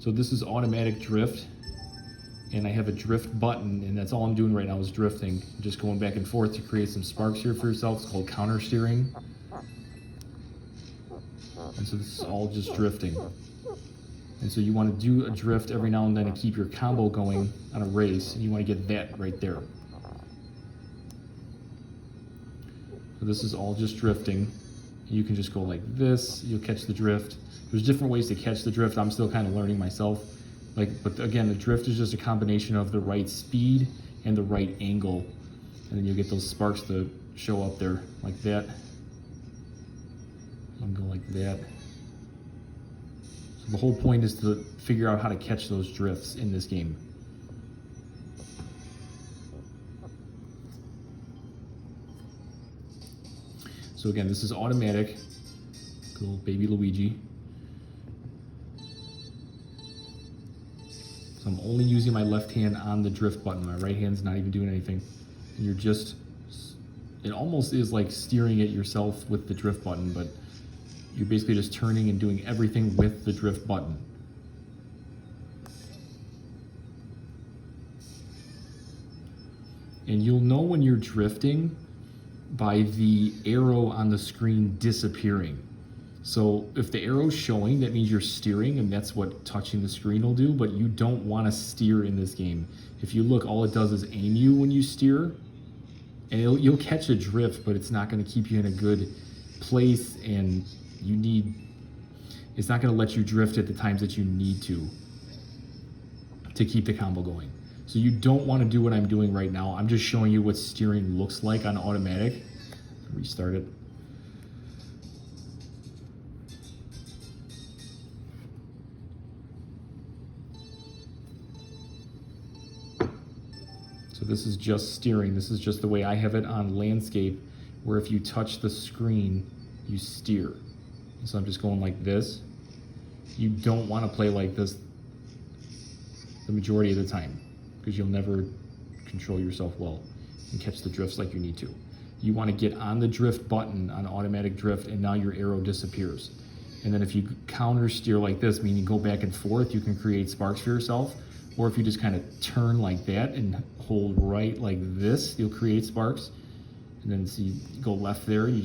So this is automatic drift, and I have a drift button, and that's all I'm doing right now is drifting. Just going back and forth to create some sparks here for yourself. It's called counter steering. And so this is all just drifting. And so you want to do a drift every now and then to keep your combo going on a race, and you want to get that right there. So this is all just drifting. You can just go like this, you'll catch the drift. There's different ways to catch the drift. I'm still kind of learning myself. But again, the drift is just a combination of the right speed and the right angle. And then you'll get those sparks to show up there like that. You can go like that. So the whole point is to figure out how to catch those drifts in this game. So again, this is automatic. Little baby Luigi. So I'm only using my left hand on the drift button. My right hand's not even doing anything. And you're just, it almost is like steering it yourself with the drift button, but you're basically just turning and doing everything with the drift button. And you'll know when you're drifting by the arrow on the screen disappearing. So if the arrow's showing, that means you're steering, and that's what touching the screen will do, but you don't want to steer in this game. If you look, all it does is aim you when you steer, and you'll catch a drift, but it's not going to keep you in a good place, and it's not going to let you drift at the times that you need to keep the combo going. So you don't want to do what I'm doing right now. I'm just showing you what steering looks like on automatic. Restart it. So this is just steering. This is just the way I have it on landscape, where if you touch the screen, you steer. And so I'm just going like this. You don't want to play like this the majority of the time, because you'll never control yourself well and catch the drifts like you need to. You want to get on the drift button on automatic drift, and now your arrow disappears. And then if you counter steer like this, meaning go back and forth, you can create sparks for yourself. Or if you just kind of turn like that and hold right like this, you'll create sparks. And then see, go left there, you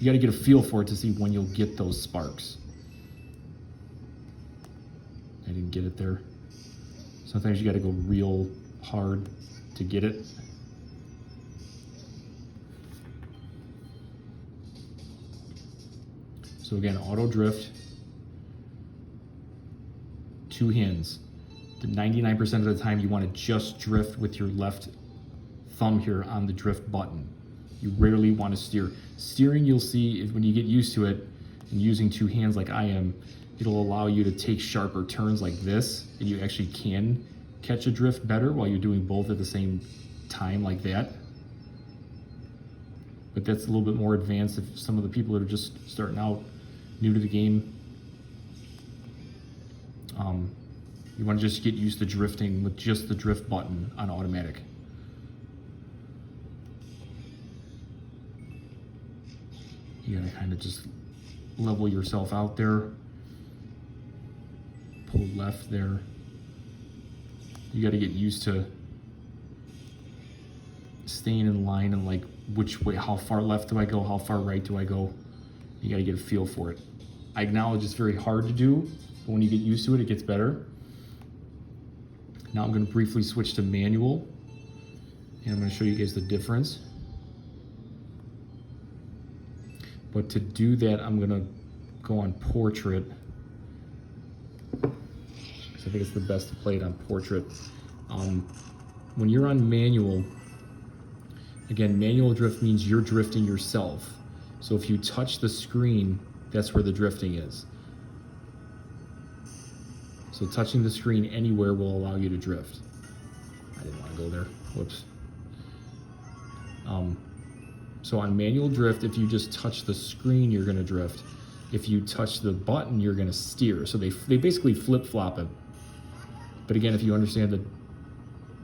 got to get a feel for it to see when you'll get those sparks. I didn't get it there. Sometimes you got to go real hard to get it. So again, auto drift, 2 hands. 99% of the time you want to just drift with your left thumb here on the drift button. You rarely want to steer. Steering, you'll see, is when you get used to it and using 2 hands like I am, it'll allow you to take sharper turns like this, and you actually can catch a drift better while you're doing both at the same time like that. But that's a little bit more advanced if some of the people that are just starting out, new to the game. You want to just get used to drifting with just the drift button on automatic. You gotta kind of just level yourself out there. Pull left there. You gotta get used to staying in line and like which way, how far left do I go, how far right do I go. You gotta get a feel for it. I acknowledge it's very hard to do, but when you get used to it, it gets better. Now I'm going to briefly switch to manual, and I'm going to show you guys the difference. But to do that, I'm going to go on portrait, because I think it's the best to play it on portrait. When you're on manual, again, manual drift means you're drifting yourself. So if you touch the screen, that's where the drifting is. So touching the screen anywhere will allow you to drift. I didn't want to go there, whoops. So on manual drift, if you just touch the screen, you're gonna drift. If you touch the button, you're gonna steer. So they basically flip-flop it. But again, if you understand the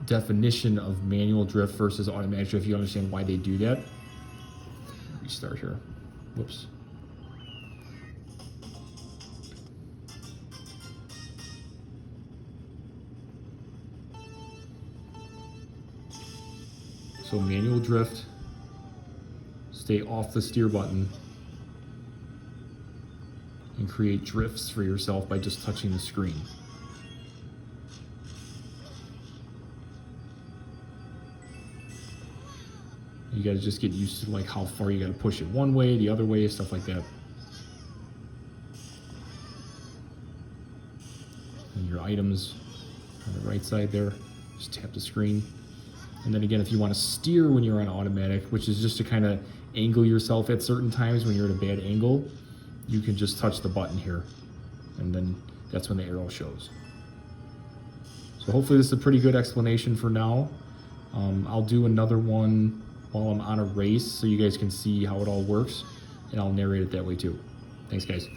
definition of manual drift versus automatic drift, you understand why they do that. Restart here, whoops. So manual drift, stay off the steer button, and create drifts for yourself by just touching the screen. You gotta just get used to like how far you gotta push it one way, the other way, stuff like that. And your items on the right side there, just tap the screen. And then again, if you want to steer when you're on automatic, which is just to kind of angle yourself at certain times when you're at a bad angle, you can just touch the button here, and then that's when the arrow shows. So hopefully this is a pretty good explanation for now. I'll do another one while I'm on a race so you guys can see how it all works, and I'll narrate it that way too. Thanks, guys.